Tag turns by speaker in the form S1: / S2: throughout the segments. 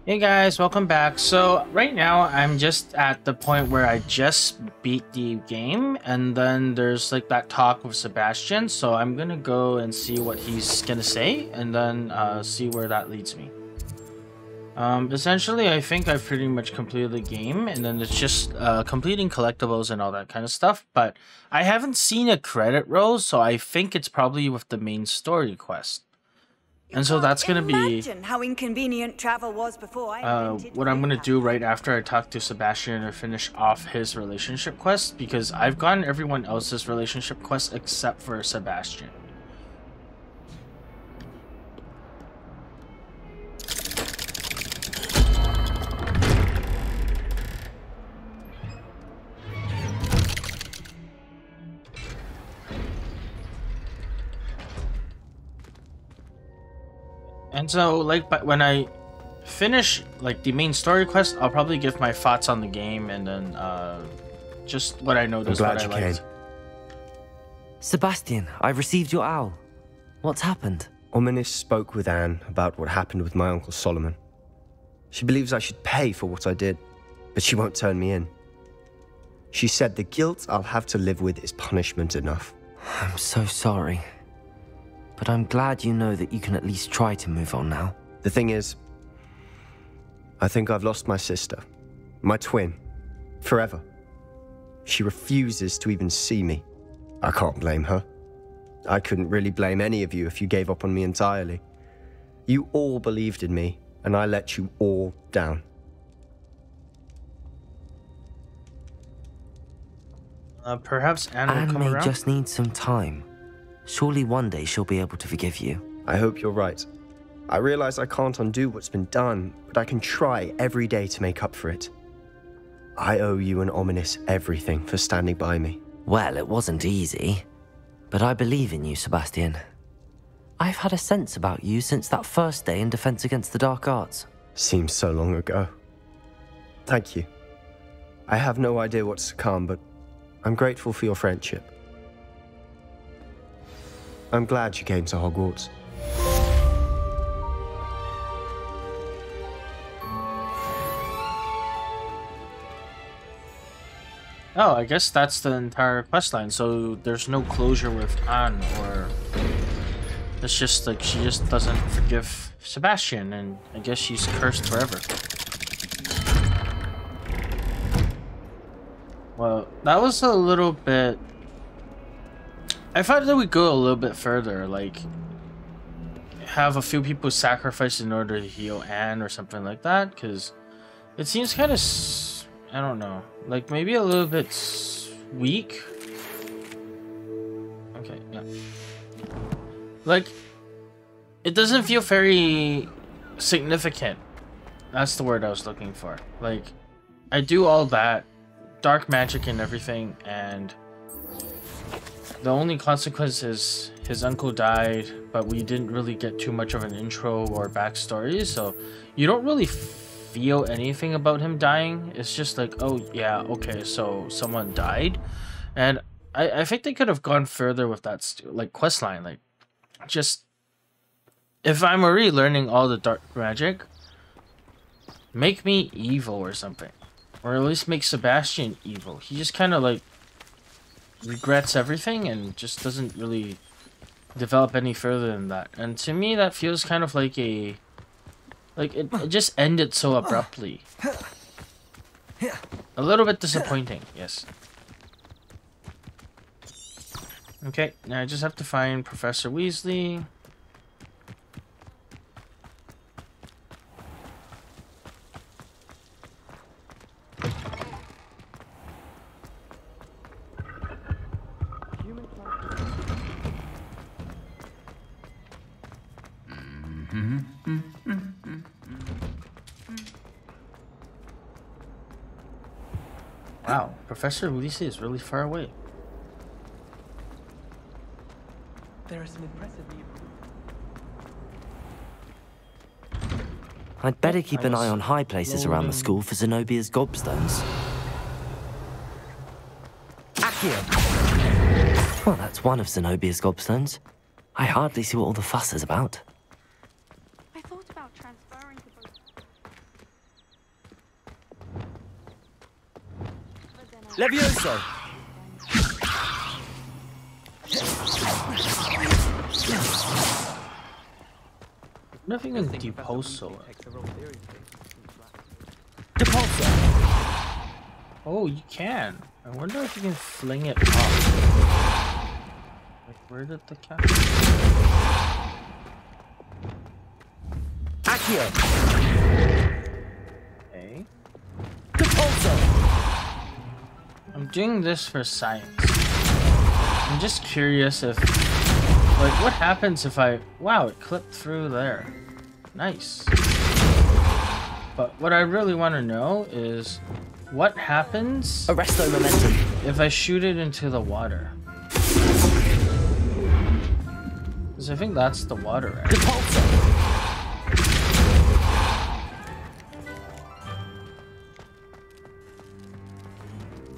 S1: Hey guys, welcome back. So right now I'm just at the point where I just beat the game, and then there's like that talk with Sebastian, so I'm gonna go and see what he's gonna say and then see where that leads me. Essentially I think I've pretty much completed the game, and then it's just completing collectibles and all that kind of stuff, but I haven't seen a credit roll, so I think it's probably with the main story quest. And so that's going to be
S2: how inconvenient travel was before I
S1: what I'm going to do right after I talk to Sebastian or finish off his relationship quest, because I've gotten everyone else's relationship quest except for Sebastian. And so, like, but when I finish, like, the main story quest, I'll probably give my thoughts on the game and then, just what I noticed,
S3: I'm
S1: what I
S3: glad you
S1: liked.
S3: came.
S4: Sebastian, I've received your owl. What's happened?
S3: Ominis spoke with Anne about what happened with my Uncle Solomon. She believes I should pay for what I did, but she won't turn me in. She said the guilt I'll have to live with is punishment enough.
S4: I'm so sorry. But I'm glad you know that you can at least try to move on now.
S3: The thing is, I think I've lost my sister, my twin, forever. She refuses to even see me. I can't blame her. I couldn't really blame any of you if you gave up on me entirely. You all believed in me, and I let you all down.
S1: Perhaps Anne will
S4: Anne
S1: come
S4: may
S1: around?
S4: just need some time. Surely one day she'll be able to forgive you.
S3: I hope you're right. I realize I can't undo what's been done, but I can try every day to make up for it. I owe you and Ominis everything for standing by me.
S4: Well, it wasn't easy. But I believe in you, Sebastian. I've had a sense about you since that first day in Defense Against the Dark Arts.
S3: Seems so long ago. Thank you. I have no idea what's to come, but I'm grateful for your friendship. I'm glad you came to Hogwarts.
S1: Oh, I guess that's the entire questline. So there's no closure with Anne, or it's just like she just doesn't forgive Sebastian, and I guess she's cursed forever. Well, that was a little bit... I thought that we'd go a little bit further, like have a few people sacrifice in order to heal Anne or something like that, because it seems kind of... I don't know, like maybe a little bit weak. Okay, yeah. Like, it doesn't feel very significant. That's the word I was looking for. Like, I do all that, dark magic and everything, and the only consequence is his uncle died, but we didn't really get too much of an intro or backstory, so you don't really feel anything about him dying. It's just like, oh yeah, okay, so someone died. And I think they could have gone further with that like quest line. Like, just, if I'm already learning all the dark magic, make me evil or something, or at least make Sebastian evil. He just kind of like regrets everything and just doesn't really develop any further than that. And to me that feels kind of like a... like, it just ended so abruptly. A little bit disappointing, yes. Okay, now I just have to find Professor Weasley. Wow, Professor Weasley is really far away.
S5: There are some impressive views.
S4: I'd better keep an eye on high places around the school for Zenobia's gobstones. Accio! Well, that's one of Zenobia's gobstones. I hardly see what all the fuss is about.
S6: I thought about transferring to both.
S4: Levioso!
S1: Nothing in Depulso.
S4: Depulso!
S1: Oh, you can. I wonder if you can fling it off. Like, where did the cat?
S4: Accio!
S1: Okay.
S4: Depulso!
S1: I'm doing this for science. I'm just curious if, like, what happens if I... Wow, it clipped through there. Nice. But what I really want to know is what happens...
S4: Arresto momentum.
S1: If I shoot it into the water. Because I think that's the water, right?
S4: Depulso!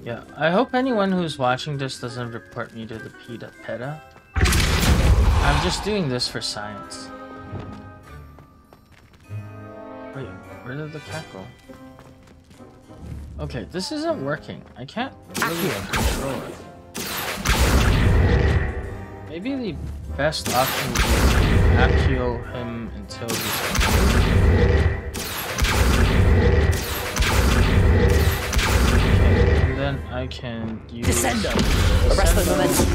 S1: Yeah, I hope anyone who's watching this doesn't report me to the PETA. I'm just doing this for science. Wait, where did the cat go? Okay, this isn't working. I can't really control it. Maybe the best option would be to accio him until he's then I can use
S4: Descendo! Arresto momentum.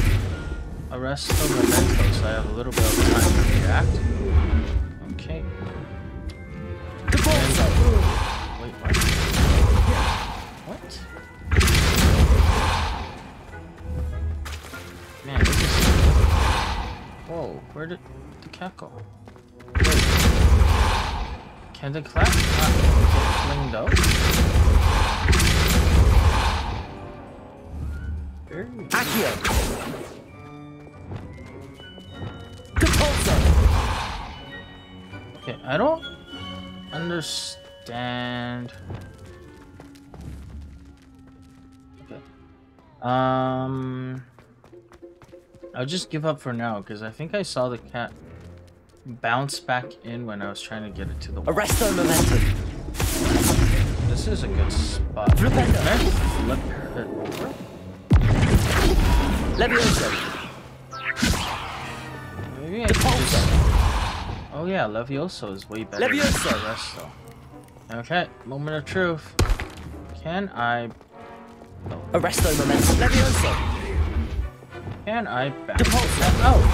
S1: Arresto memento, so I have a little bit of time to react. Okay.
S4: Depulso!
S1: Wait, what? What? Man, this is... Whoa, where did the cat go? Wait. Can the cat not get flinged out?
S4: Accio! Depulso!
S1: Okay, I don't understand. Okay. I'll just give up for now because I think I saw the cat bounce back in when I was trying to get it to the wall.
S4: Arresto momentum.
S1: This is a good spot.
S4: Flipendo.
S1: Can I flip it over?
S4: Levioso!
S1: Maybe I can just... Oh yeah, Levioso is way better
S4: Levioso.
S1: than Arresto. Okay, moment of truth. Can I...
S4: Arresto momentum. Levioso!
S1: Can I bounce it out?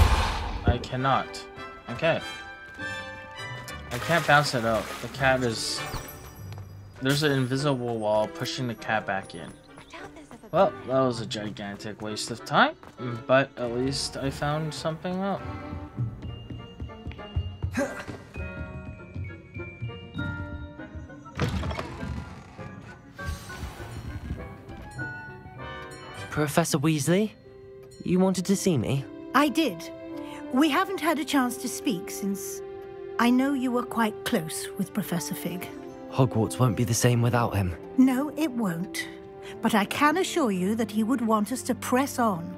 S1: I cannot. Okay. I can't bounce it out. The cat is... There's an invisible wall pushing the cat back in. Well, that was a gigantic waste of time, but at least I found something out.
S4: Professor Weasley, you wanted to see me?
S6: I did. We haven't had a chance to speak since I know you were quite close with Professor Fig.
S4: Hogwarts won't be the same without him.
S6: No, it won't. But I can assure you that he would want us to press on,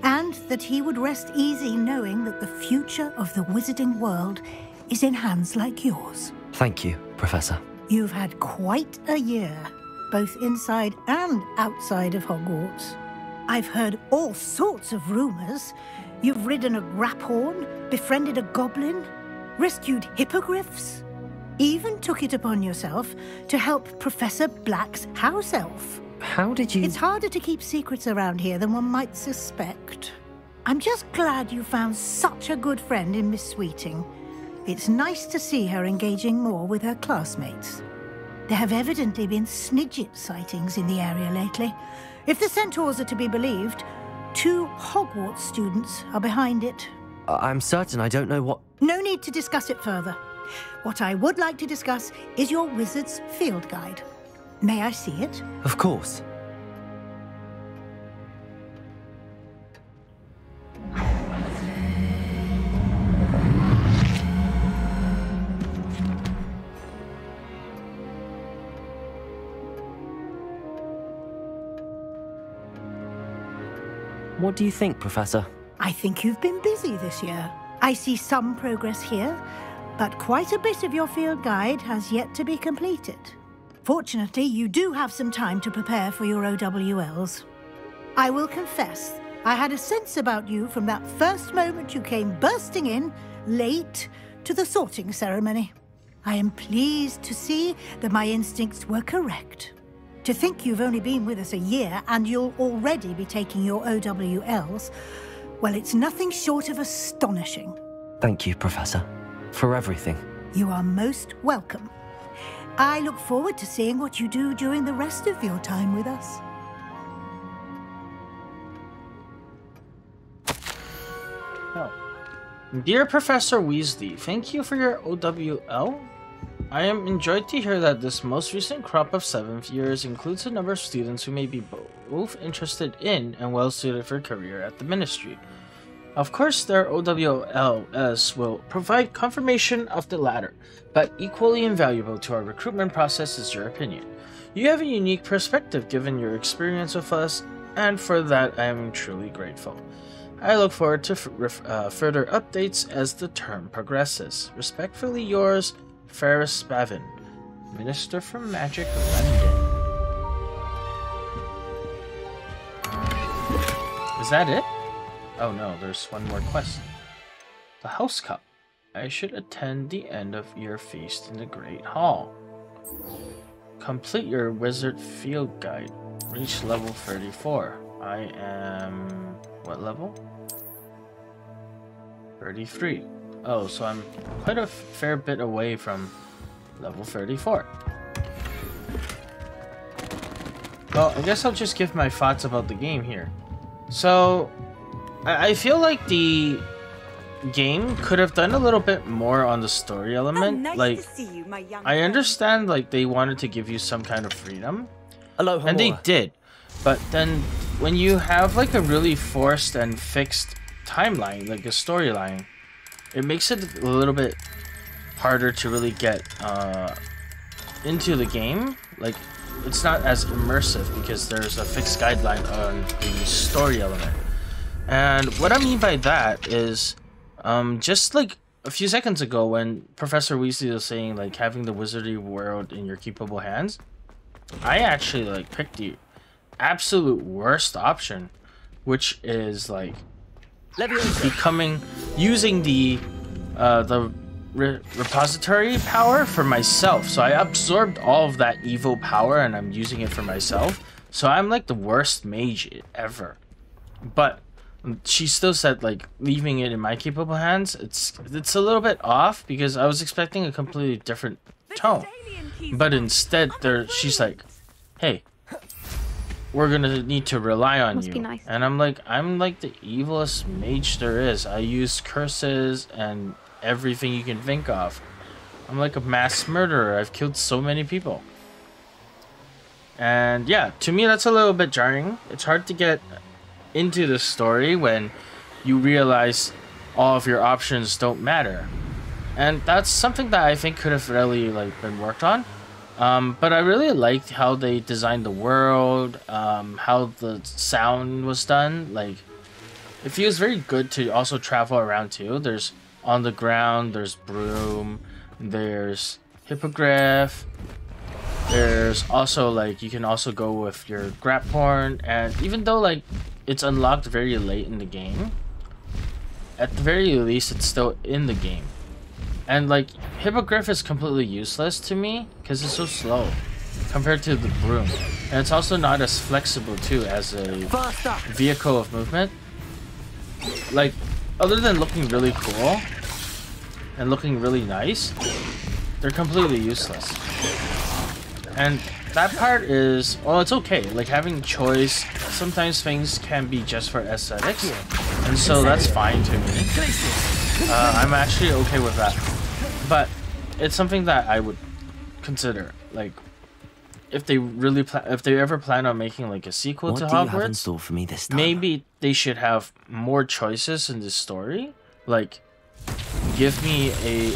S6: and that he would rest easy knowing that the future of the wizarding world is in hands like yours.
S4: Thank you, Professor.
S6: You've had quite a year, both inside and outside of Hogwarts. I've heard all sorts of rumors. You've ridden a graphorn, befriended a goblin, rescued hippogriffs, even took it upon yourself to help Professor Black's house elf.
S4: How did you...
S6: It's harder to keep secrets around here than one might suspect. I'm just glad you found such a good friend in Miss Sweeting. It's nice to see her engaging more with her classmates. There have evidently been Snidget sightings in the area lately. If the centaurs are to be believed, 2 Hogwarts students are behind it.
S4: I'm certain I don't know what...
S6: No need to discuss it further. What I would like to discuss is your wizard's field guide. May I see it?
S4: Of course. What do you think, Professor?
S6: I think you've been busy this year. I see some progress here, but quite a bit of your field guide has yet to be completed. Fortunately, you do have some time to prepare for your OWLs. I will confess, I had a sense about you from that first moment you came bursting in, late, to the sorting ceremony. I am pleased to see that my instincts were correct. To think you've only been with us a year and you'll already be taking your OWLs, well, it's nothing short of astonishing.
S4: Thank you, Professor, for everything.
S6: You are most welcome. I look forward to seeing what you do during the rest of your time with us.
S1: Oh. Dear Professor Weasley, thank you for your OWL. I am enjoyed to hear that this most recent crop of 7th years includes a number of students who may be both interested in and well suited for a career at the Ministry. Of course, their OWLs will provide confirmation of the latter, but equally invaluable to our recruitment process is your opinion. You have a unique perspective given your experience with us, and for that I am truly grateful. I look forward to further updates as the term progresses. Respectfully yours, Ferris Spavin, Minister for Magic, London. Is that it? Oh no, there's one more quest. The House Cup. I should attend the end of year feast in the Great Hall. Complete your Wizard Field Guide. Reach level 34. I am... what level? 33. Oh, so I'm quite a fair bit away from level 34. Well, I guess I'll just give my thoughts about the game here. So, I feel like the game could have done a little bit more on the story element.
S2: Nice
S1: like,
S2: to see you, my young
S1: I
S2: friend.
S1: understand like they wanted to give you some kind of freedom.
S4: Hello,
S1: And they did. But then when you have like a really forced and fixed timeline, like a storyline, it makes it a little bit harder to really get into the game. Like, it's not as immersive because there's a fixed guideline on the story element. And what I mean by that is, just like a few seconds ago when Professor Weasley was saying like having the wizardry world in your capable hands, I actually like picked the absolute worst option, which is like using the repository power for myself. So I absorbed all of that evil power and I'm using it for myself. So I'm like the worst mage ever. But she still said like leaving it in my capable hands, it's a little bit off because I was expecting a completely different tone. But instead she's like, hey, we're gonna need to rely on you.
S7: Nice.
S1: And I'm like the evilest mage there is. I use curses and everything you can think of. I'm like a mass murderer. I've killed so many people. And yeah, to me that's a little bit jarring. It's hard to get into the story when you realize all of your options don't matter. And that's something that I think could have really like been worked on. But I really liked how they designed the world, how the sound was done. Like, it feels very good to also travel around too. There's on the ground, there's broom, there's hippogriff. There's also like, you can also go with your Graphorn, and even though like it's unlocked very late in the game, at the very least it's still in the game. And like, Hippogriff is completely useless to me because it's so slow compared to the broom. And it's also not as flexible too as a vehicle of movement. Like, other than looking really cool and looking really nice, they're completely useless. And that part is, well, it's okay. Like, having choice, sometimes things can be just for aesthetics. And so that's fine to me. I'm actually okay with that. But it's something that I would consider. Like, if they really if they ever plan on making like a sequel to Hogwarts,
S4: for me this time?
S1: maybe they should have more choices in the story. Like, give me a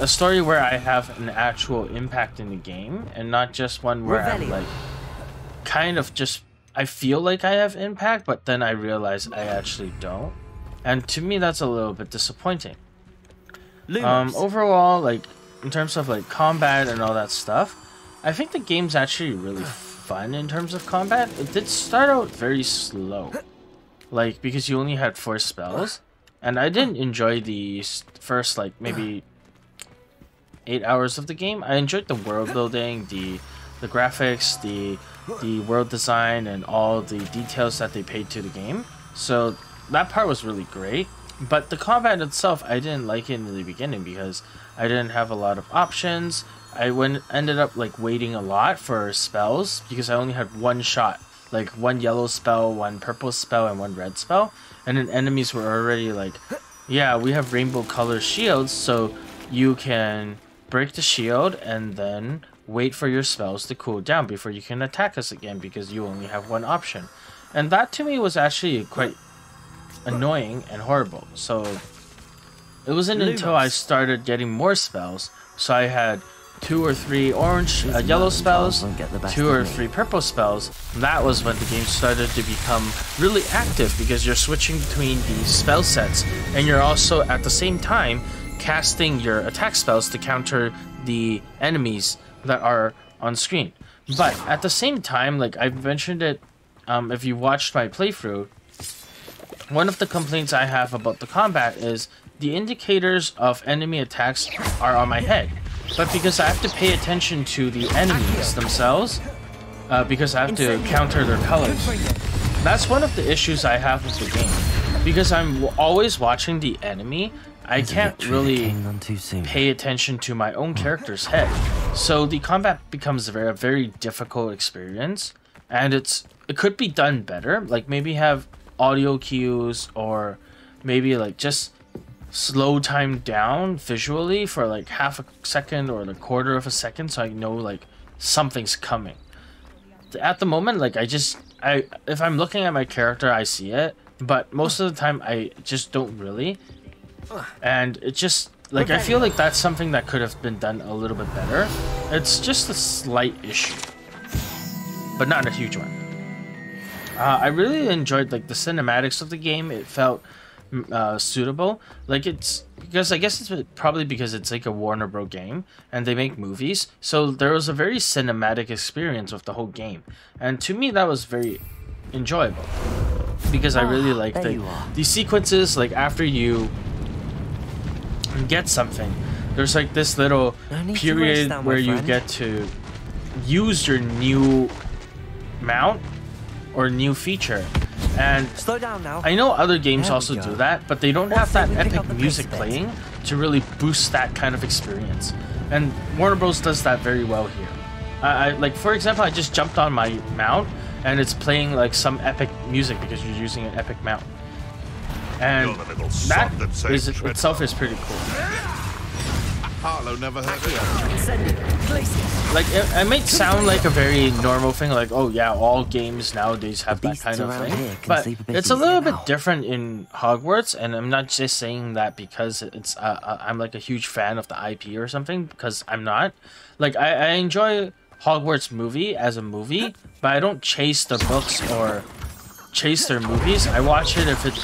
S1: story where I have an actual impact in the game, and not just one where I'm like kind of just, I feel like I have impact, but then I realize I actually don't. And to me, that's a little bit disappointing. Overall, like in terms of like combat and all that stuff, I think the game's actually really fun in terms of combat. It did start out very slow, like because you only had 4 spells, and I didn't enjoy the first like maybe 8 hours of the game. I enjoyed the world building, the graphics, the world design, and all the details that they paid to the game. So that part was really great. But the combat itself, I didn't like it in the beginning because I didn't have a lot of options. I ended up like waiting a lot for spells because I only had 1 shot, like 1 yellow spell, 1 purple spell, and 1 red spell. And then enemies were already like, yeah, we have rainbow color shields, so you can break the shield and then wait for your spells to cool down before you can attack us again because you only have 1 option. And that to me was actually quite annoying and horrible. So it wasn't until I started getting more spells, so I had 2 or 3 yellow spells, 2 or 3 purple spells. That was when the game started to become really active because you're switching between these spell sets and you're also at the same time casting your attack spells to counter the enemies that are on screen. But at the same time, like I've mentioned it, if you watched my playthrough, one of the complaints I have about the combat is the indicators of enemy attacks are on my head. But because I have to pay attention to the enemies themselves, because I have to counter their colors, that's one of the issues I have with the game. Because I'm always watching the enemy, I can't really pay attention to my own character's head. So the combat becomes a very difficult experience, and it could be done better. Like maybe have audio cues, or maybe like just slow time down visually for like half a second or a quarter of a second so I know like something's coming. At the moment, like if I'm looking at my character, I see it, but most of the time I just don't really. And it just like I feel like that's something that could have been done a little bit better. It's just a slight issue, but not a huge one. I really enjoyed like the cinematics of the game. It felt suitable. Like it's because I guess it's probably because it's like a Warner Bros. Game and they make movies, so there was a very cinematic experience with the whole game, and to me that was very enjoyable because I really like these sequences. Like after you get something, there's like this little period where you get to use your new mount or new feature. And
S4: slow down now.
S1: I know other games also do that, but they don't have that epic music playing to really boost that kind of experience. And Warner Bros. Does that very well here. Like for example, I just jumped on my mount and it's playing like some epic music because you're using an epic mount. And that itself is pretty cool.
S7: Harlow never heard of it.
S1: Like it might sound like a very normal thing, like oh yeah, all games nowadays have that kind of thing, but it's a little bit different in Hogwarts. And I'm not just saying that because it's I'm like a huge fan of the IP or something, because I'm not. Like I enjoy Hogwarts movie as a movie, but I don't chase the books or chase their movies. I watch it if it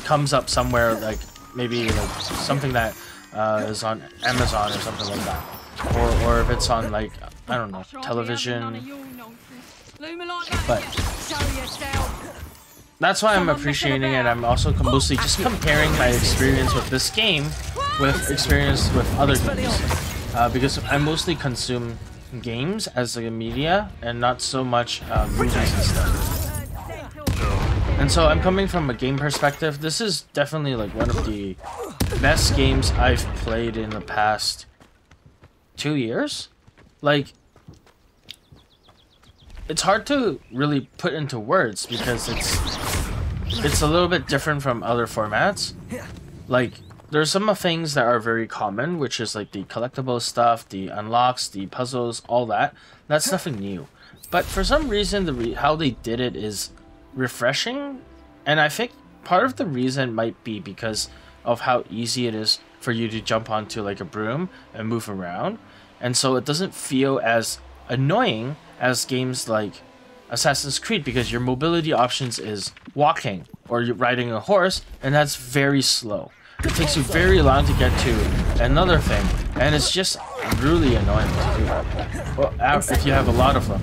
S1: comes up somewhere, like maybe like something that is on Amazon or something like that, or if it's on like I don't know, television. But that's why I'm appreciating it. I'm also mostly just comparing my experience with this game with experience with other games, because I mostly consume games as a media and not so much movies and stuff. And so I'm coming from a game perspective. This is definitely like one of the best games I've played in the past 2 years. Like, it's hard to really put into words because it's a little bit different from other formats. Like, there's some things that are very common, which is like the collectible stuff, the unlocks, the puzzles, all that. That's nothing new. But for some reason, how they did it is refreshing, and I think part of the reason might be because of how easy it is for you to jump onto like a broom and move around, and so it doesn't feel as annoying as games like Assassin's Creed, because your mobility options is walking or you're riding a horse, and that's very slow. it takes you very long to get to another thing, and it's just really annoying to do. Well, if you have a lot of them.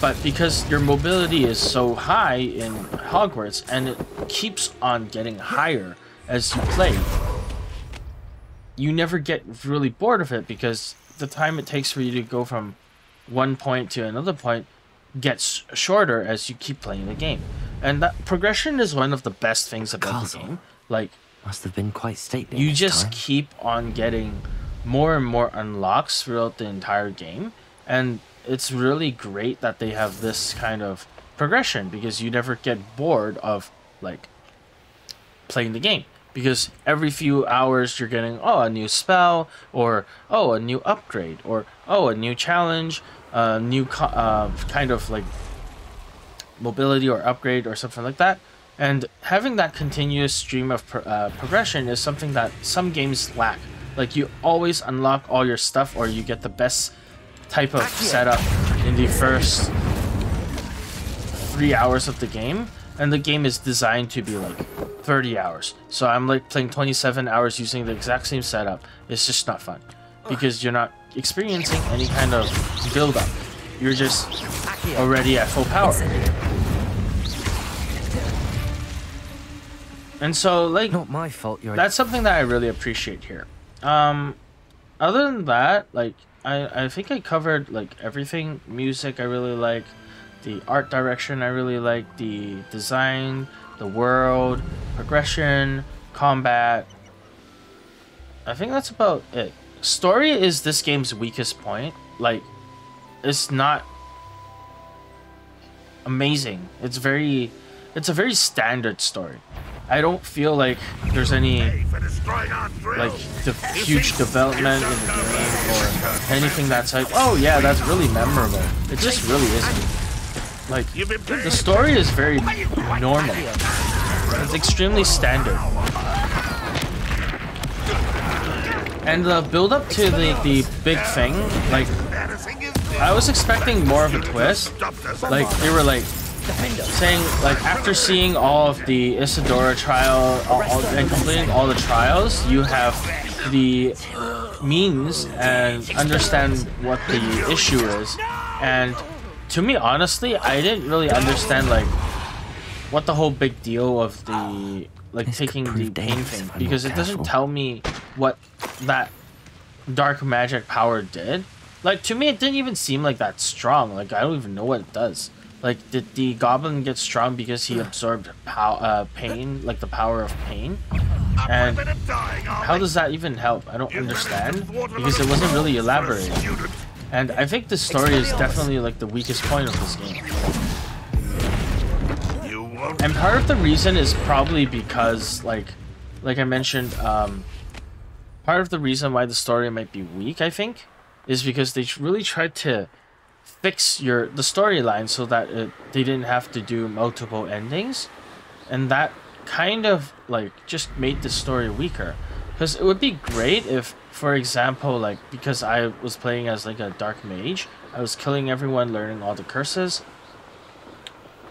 S1: But because your mobility is so high in Hogwarts, and it keeps on getting higher as you play, you never get really bored of it, because the time it takes for you to go from one point to another point gets shorter as you keep playing the game. And that progression is one of the best things about the game. Like,
S4: must have been quite stately.
S1: You just keep on getting more and more unlocks throughout the entire game, and it's really great that they have this kind of progression, because you never get bored of like playing the game, because every few hours you're getting a new spell, or a new upgrade, or a new challenge, new kind of like mobility or upgrade or something like that. And having that continuous stream of progression is something that some games lack. Like, you always unlock all your stuff, or you get the best type of setup in the first 3 hours of the game, and the game is designed to be like 30 hours. So I'm like playing 27 hours using the exact same setup. It's just not fun, because you're not experiencing any kind of build up. You're just already at full power. And so, like,
S4: not my fault.
S1: That's something that I really appreciate here. Other than that, like, I think I covered like everything. Music I really like, the art direction I really like, the design, the world, progression, combat. I think that's about it. Story is this game's weakest point. Like, it's not amazing. It's a very standard story. I don't feel like there's any like huge development in the game or anything that's like, oh yeah, that's really memorable. It just really isn't. Like, the story is very normal. It's extremely standard. And the build up to the big thing, like, I was expecting more of a twist. Like, they were like saying, like, after seeing all of the Isadora trial and completing all the trials, you have the means and understand what the issue is. And to me, honestly, I didn't really understand like what the whole big deal of the taking the pain thing, because it doesn't tell me what that dark magic power did. Like, to me, it didn't even seem like that strong. Like, I don't even know what it does. Like, did the goblin get strong because he absorbed pain, like the power of pain? And how does that even help? I don't understand, because it wasn't really elaborated. And I think the story is definitely like the weakest point of this game. And part of the reason is probably because, like I mentioned, part of the reason why the story might be weak, I think, is because they really tried to fix the storyline so that they didn't have to do multiple endings, and that kind of like just made the story weaker. Because it would be great if, for example, like, because I was playing as like a dark mage, I was killing everyone, learning all the curses,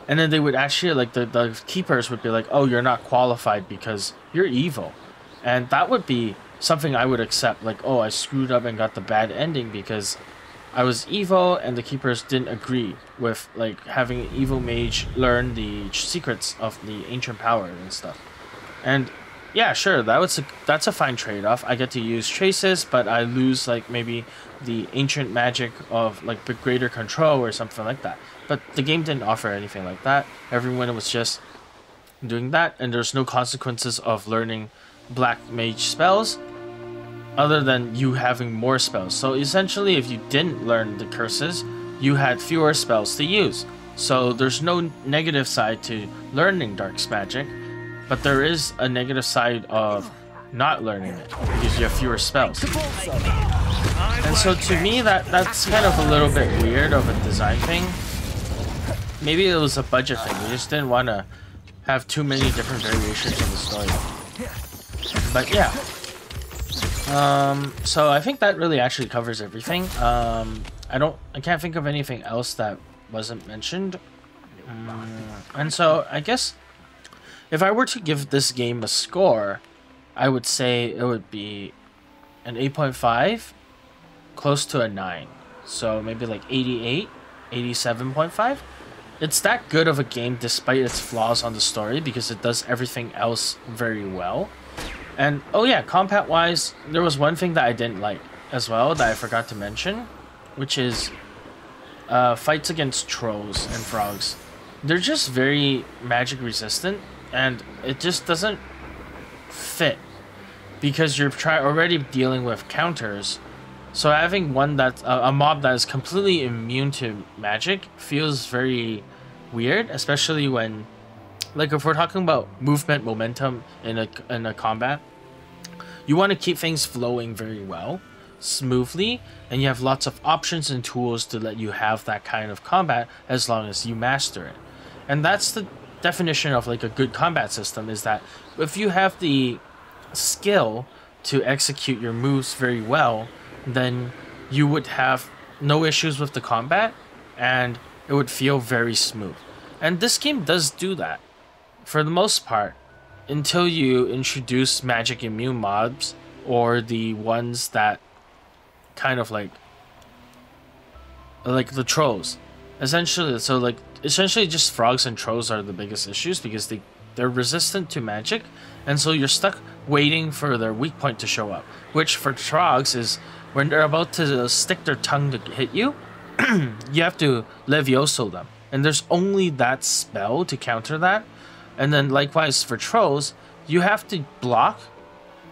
S1: and then they would actually, like, the keepers would be like, oh, you're not qualified because you're evil. And that would be something I would accept. Like, oh, I screwed up and got the bad ending because I was evil, and the keepers didn't agree with like having an evil mage learn the secrets of the ancient power and stuff. And yeah, sure, that's a fine trade-off. I get to use traces, but I lose like maybe the ancient magic of like the greater control or something like that. But the game didn't offer anything like that. Everyone was just doing that, and there's no consequences of learning black mage spells other than you having more spells. So essentially, if you didn't learn the curses, you had fewer spells to use. So there's no negative side to learning dark magic, but there is a negative side of not learning it because you have fewer spells. And so to me, that's kind of a little bit weird of a design thing. Maybe it was a budget thing. We just didn't want to have too many different variations of the story. But yeah. So I think that really actually covers everything. I can't think of anything else that wasn't mentioned. And so I guess if I were to give this game a score, I would say it would be an 8.5, close to a 9. So maybe like 88, 87.5. It's that good of a game despite its flaws on the story because it does everything else very well. And oh yeah, combat wise, there was one thing that I didn't like as well that I forgot to mention, which is fights against trolls and frogs. They're just very magic resistant, and it just doesn't fit because you're already dealing with counters. So having one that's a mob that is completely immune to magic feels very weird, especially when, like, if we're talking about movement momentum in a combat, you want to keep things flowing very well, smoothly, and you have lots of options and tools to let you have that kind of combat as long as you master it. And that's the definition of like a good combat system, is that if you have the skill to execute your moves very well, then you would have no issues with the combat and it would feel very smooth. And this game does do that for the most part until you introduce magic immune mobs, or the ones that kind of like the trolls. Essentially just frogs and trolls are the biggest issues because they're resistant to magic, and so you're stuck waiting for their weak point to show up, which for frogs is when they're about to stick their tongue to hit you, you have to Levioso them, and there's only that spell to counter that. And then likewise for trolls, you have to block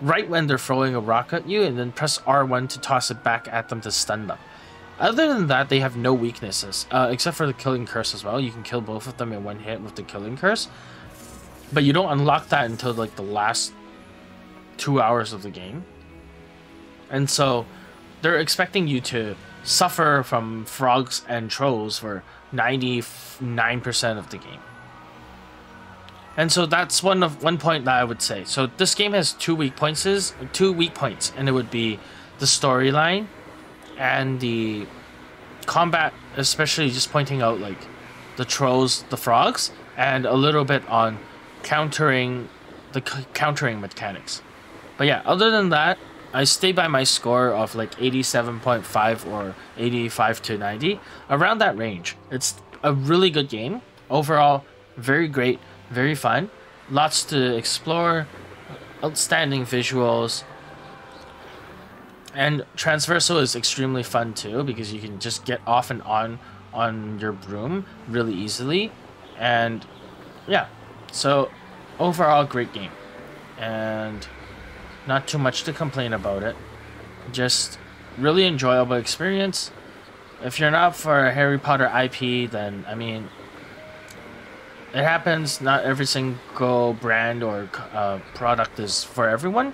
S1: right when they're throwing a rock at you and then press R1 to toss it back at them to stun them. Other than that, they have no weaknesses, except for the Killing Curse as well. You can kill both of them in one hit with the Killing Curse, but you don't unlock that until like the last 2 hours of the game. And so they're expecting you to suffer from frogs and trolls for 99% of the game. And so that's one point that I would say. So this game has two weak points, and it would be the storyline and the combat, especially just pointing out like the trolls, the frogs, and a little bit on countering mechanics. But yeah, other than that, I stay by my score of like 87.5 or 85 to 90, around that range. It's a really good game overall, very great, very fun, lots to explore, outstanding visuals. And Transversal is extremely fun too, because you can just get off and on your broom really easily. And yeah, so overall great game. And not too much to complain about it. Just really enjoyable experience. If you're not for a Harry Potter IP, then I mean, it happens. Not every single brand or product is for everyone.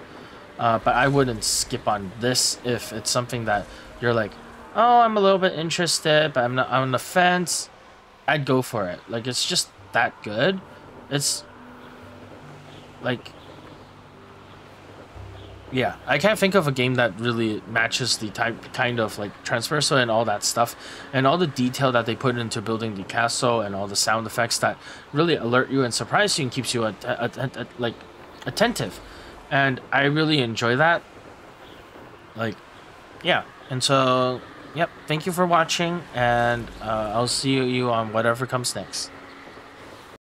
S1: But I wouldn't skip on this if it's something that you're like, oh, I'm a little bit interested, but I'm on the fence. I'd go for it. Like, it's just that good. It's like, yeah, I can't think of a game that really matches the kind of like Transversal and all that stuff, and all the detail that they put into building the castle and all the sound effects that really alert you and surprise you and keeps you like attentive. And I really enjoy that. Like, yeah. And so, yep, thank you for watching, and I'll see you on whatever comes next.